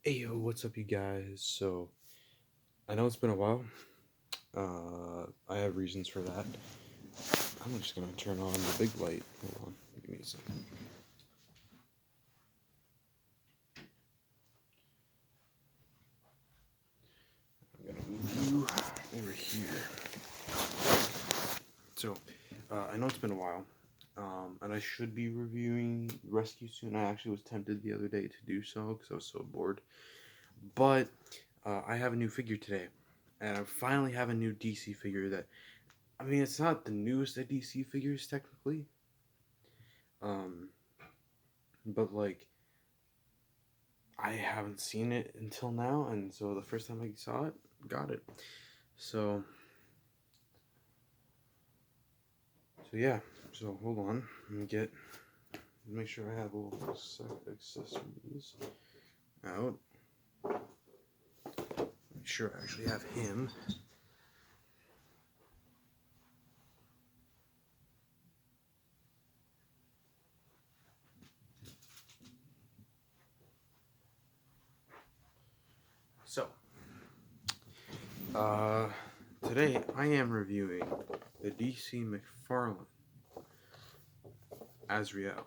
Hey yo, what's up, you guys? So, I know it's been a while. I have reasons for that. I'm just gonna turn on the big light. Hold on, give me a second. I'm gonna move you over here. So, I know it's been a while, and I should be reviewing Rescue soon. I actually was tempted the other day to do so because I was so bored. But I have a new figure today, and I finally have a new DC figure that. I mean, it's not the newest of DC figures technically. Um, but like I haven't seen it until now, and so the first time I saw it, got it. So, so yeah. So hold on, let me make sure I have all the accessories out. Make sure I actually have him. So, uh, today I am reviewing the DC McFarlane Azrael.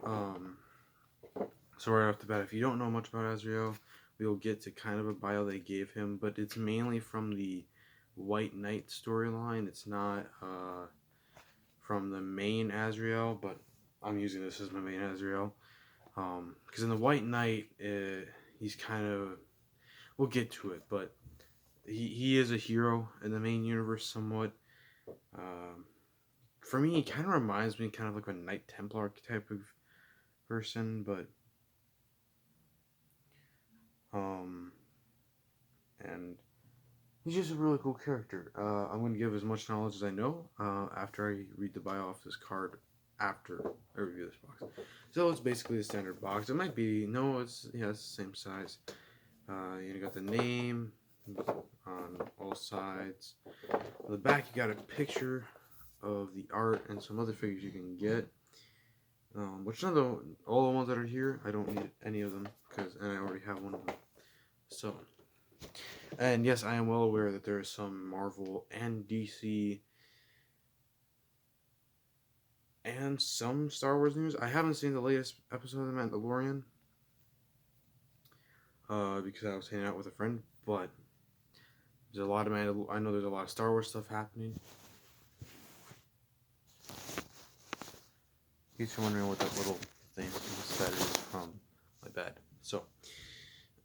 Um, so right off the bat, if you don't know much about Azrael, we'll get to kind of a bio they gave him, but it's mainly from the White Knight storyline. It's not from the main Azrael, but I'm using this as my main Azrael. Because in the White Knight, he's kind of, we'll get to it, but he is a hero in the main universe somewhat. Um, for me, he kind of reminds me kind of like a Knight Templar type of person, but um, and he's just a really cool character. I'm going to give as much knowledge as I know after I read the bio off this card after I review this box. So it's basically a standard box. It might be, no, it's the same size. You got the name on all sides. On the back, you got a picture of the art and some other figures you can get. Which none of all the ones that are here, I don't need any of them and I already have one of them. So, and yes, I am well aware that there is some Marvel and DC and some Star Wars news. I haven't seen the latest episode of The Mandalorian because I was hanging out with a friend, but there's a lot of I know there's a lot of Star Wars stuff happening. In case you're wondering what that little thing that is from my bed.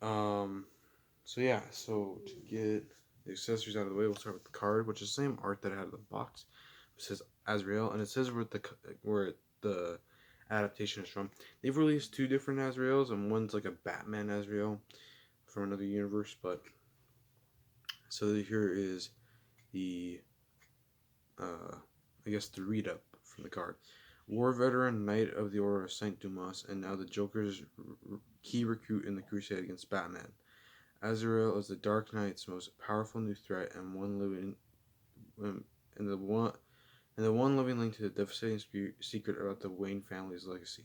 Um, so yeah, so to get the accessories out of the way, we'll start with the card, which is the same art that I had in the box. It says Azrael, and it says where the adaptation is from. They've released two different Azraels, and one's like a Batman Azrael from another universe. But so here is the I guess the read up from the card. War veteran, Knight of the Order of Saint Dumas, and now the Joker's key recruit in the crusade against Batman. Azrael is the Dark Knight's most powerful new threat and the one living link to the devastating secret about the Wayne family's legacy.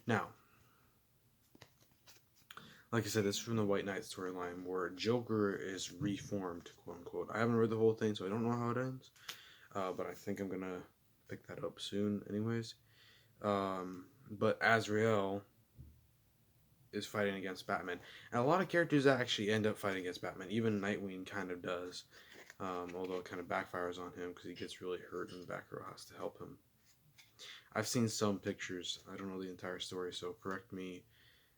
Now, like I said, this is from the White Knight storyline where Joker is reformed, quote unquote. I haven't read the whole thing, so I don't know how it ends, but I think I'm gonna pick that up soon, anyways. But Azrael is fighting against Batman, and a lot of characters actually end up fighting against Batman. Even Nightwing kind of does, although it kind of backfires on him because he gets really hurt, and the Batgirl has to help him. I've seen some pictures. I don't know the entire story, so correct me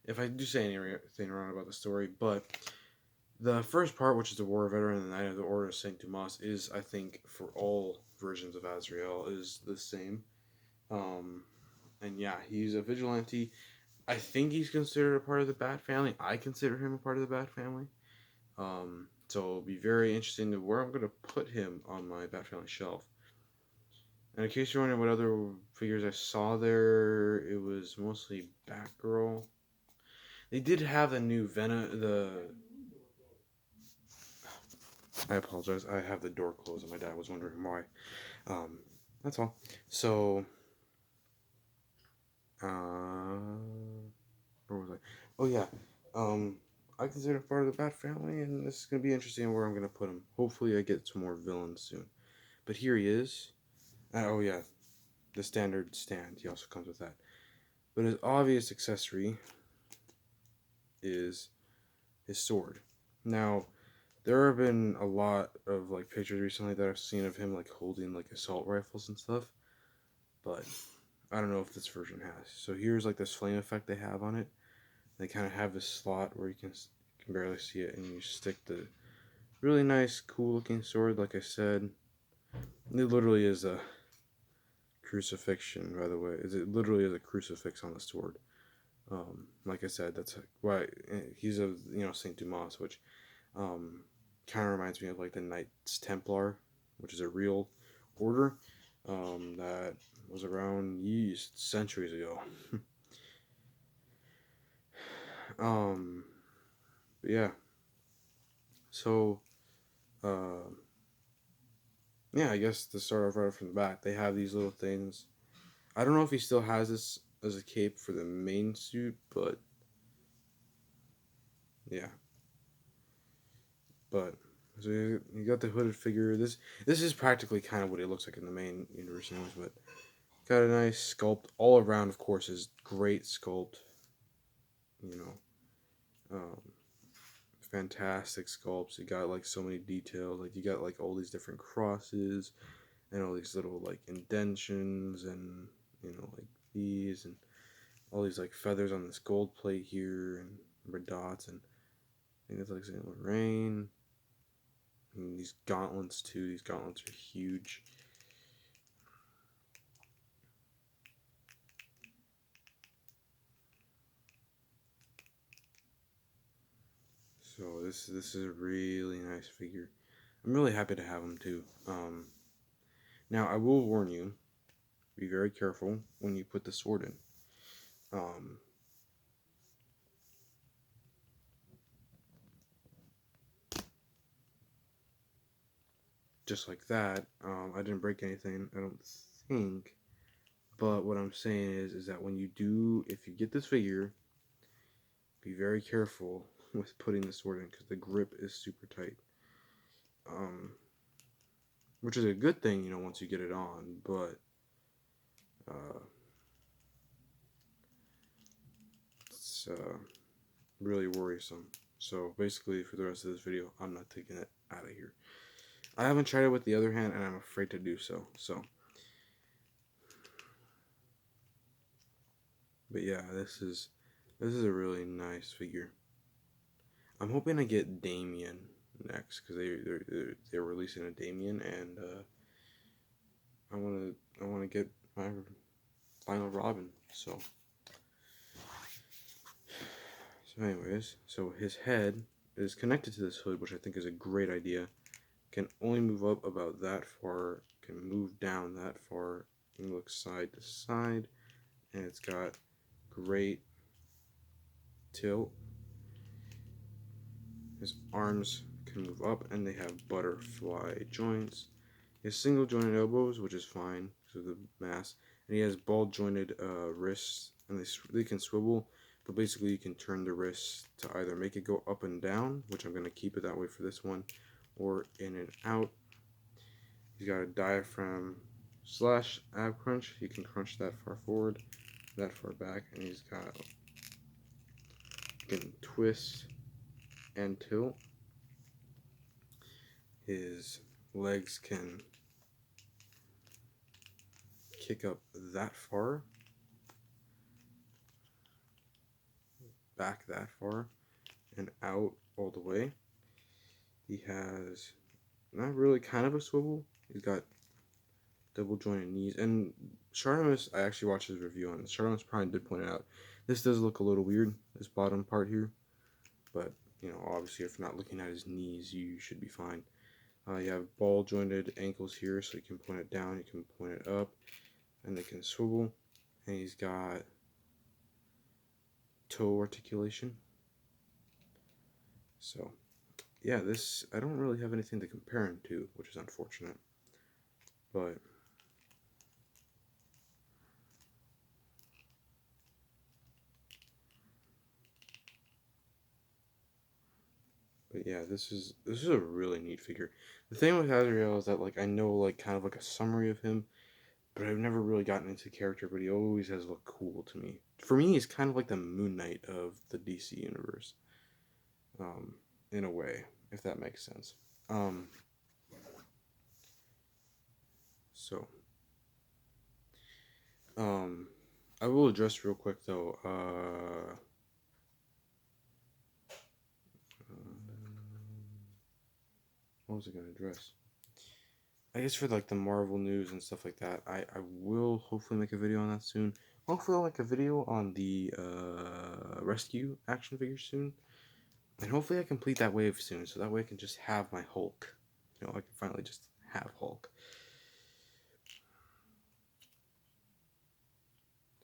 if I do say anything wrong about the story. But the first part, which is the War Veteran and the Knight of the Order of Saint Dumas, is I think for all versions of Azrael is the same. Um, and yeah, he's a vigilante. I think he's considered a part of the Bat family. I consider him a part of the Bat family. So it'll be very interesting to where I'm going to put him on my Bat family shelf. And in case you're wondering what other figures I saw there, it was mostly Batgirl. They did have the new Venom. I apologize. I have the door closed, and my dad was wondering why. Um, that's all. So, where was I? Oh yeah, um, I consider him part of the Bat family, and this is gonna be interesting where I'm gonna put him. Hopefully, I get some more villains soon. But here he is. Oh yeah, the standard stand. He also comes with that. But his obvious accessory is his sword. Now, there have been a lot of like pictures recently that I've seen of him like holding like assault rifles and stuff, but I don't know if this version has. So here's like this flame effect they have on it. They kind of have this slot where you can barely see it, and you stick the really nice, cool looking sword. Like I said, it literally is a crucifixion. By the way, it literally is a crucifix on the sword. Like I said, that's why he's a Saint Dumas, which um, kind of reminds me of like the Knights Templar, which is a real order that was around centuries ago. um, yeah. So, uh, yeah, I guess to start off right from the back, they have these little things. I don't know if he still has this as a cape for the main suit, but yeah. But so you got the hooded figure. This is practically kind of what it looks like in the main universe, anyways. But got a nice sculpt all around. Of course, is great sculpt. You know, fantastic sculpts. You got like so many details. Like you got like all these different crosses and all these little like indentions and like these and all these like feathers on this gold plate here and red dots and I think it's like Saint Lorraine. And these gauntlets too. These gauntlets are huge. So this is a really nice figure. I'm really happy to have him too. Now I will warn you, be very careful when you put the sword in. Um, just like that. I didn't break anything, I don't think. But what I'm saying is that when you do, if you get this figure, be very careful with putting the sword in because the grip is super tight. Um, which is a good thing, once you get it on, but uh, it's really worrisome. So basically, for the rest of this video, I'm not taking it out of here. I haven't tried it with the other hand, and I'm afraid to do so. But yeah, this is a really nice figure. I'm hoping I get Damien next because they're releasing a Damien, and I want to get my final Robin. So anyways, so his head is connected to this hood, which I think is a great idea. Can only move up about that far. Can move down that far. Can look side to side, and it's got great tilt. His arms can move up, and they have butterfly joints. He has single jointed elbows, which is fine because of the mass, and he has ball jointed wrists, and they can swivel. But basically, you can turn the wrists to either make it go up and down, which I'm going to keep it that way for this one, or in and out. He's got a diaphragm / ab crunch. He can crunch that far forward, that far back, and he can twist and tilt. His legs can kick up that far, back that far, and out all the way. He has not really kind of a swivel. He's got double jointed knees. And Chartemus, I actually watched his review on this. Chartemus Prime did point out this does look a little weird, this bottom part here. But, obviously if you're not looking at his knees, you should be fine. You have ball jointed ankles here, so you can point it down, you can point it up, and they can swivel. And he's got toe articulation. So, yeah, I don't really have anything to compare him to, which is unfortunate. But But yeah, this is a really neat figure. The thing with Azrael is that like I know like kind of like a summary of him, but I've never really gotten into character. But he always has looked cool to me. For me, he's kind of like the Moon Knight of the DC universe, um, in a way, if that makes sense. Um, so um, I will address real quick though. What was I gonna address? I guess for like the Marvel news and stuff like that, I will hopefully make a video on that soon. Hopefully I'll make a video on the rescue action figure soon. And hopefully I complete that wave soon, so that way I can just have my Hulk. You know, I can finally just have Hulk.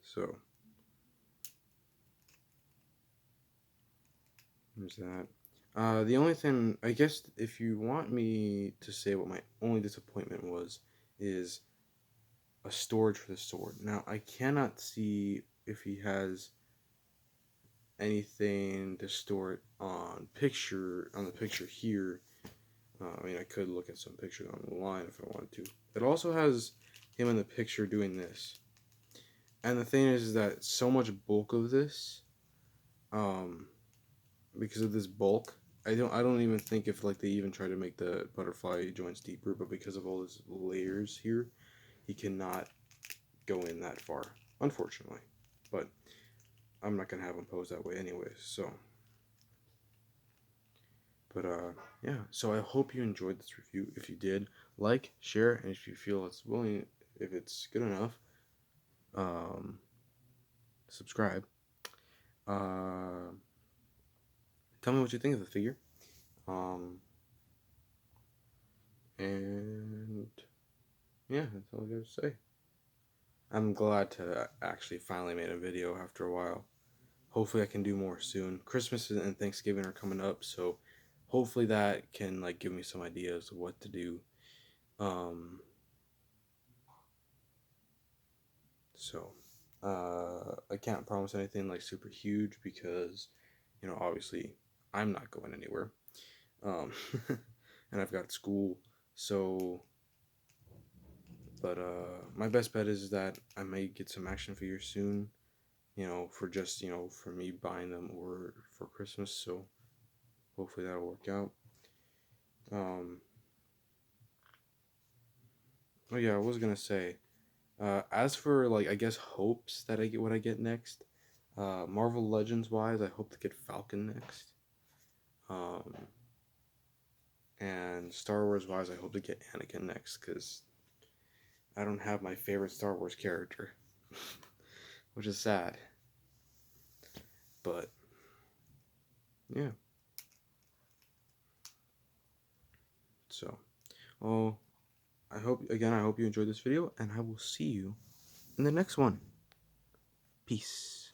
So there's that. The only thing, I guess, if you want me to say what my only disappointment was, is a storage for the sword. Now, I cannot see if he has anything to store it on the picture here. I mean, I could look at some pictures on the line if I wanted to. It also has him in the picture doing this. And the thing is that so much bulk of this, um, because of this bulk, I don't even think if like they even try to make the butterfly joints deeper, but because of all his layers here, he cannot go in that far, unfortunately. But I'm not gonna have him pose that way anyways, so. But yeah, so I hope you enjoyed this review. If you did, like, share, and if you feel if it's good enough, um, subscribe. Uh, Tell me what you think of the figure. Um, and yeah, that's all I got to say. I'm glad to actually finally made a video after a while. Hopefully I can do more soon. Christmas and Thanksgiving are coming up, so hopefully that can like give me some ideas of what to do. Um, so I can't promise anything like super huge because, you know, obviously I'm not going anywhere. Um, and I've got school, so but my best bet is that I may get some action figures soon, you know, for just, you know, for me buying them or for Christmas, so hopefully that'll work out. Um, oh yeah, I was gonna say, as for like I guess hopes that I get what I get next, Marvel Legends wise, I hope to get Falcon next. Um, and Star Wars wise, I hope to get Anakin next because I don't have my favorite Star Wars character, which is sad. But yeah, so well, I hope you enjoyed this video, and I will see you in the next one. Peace.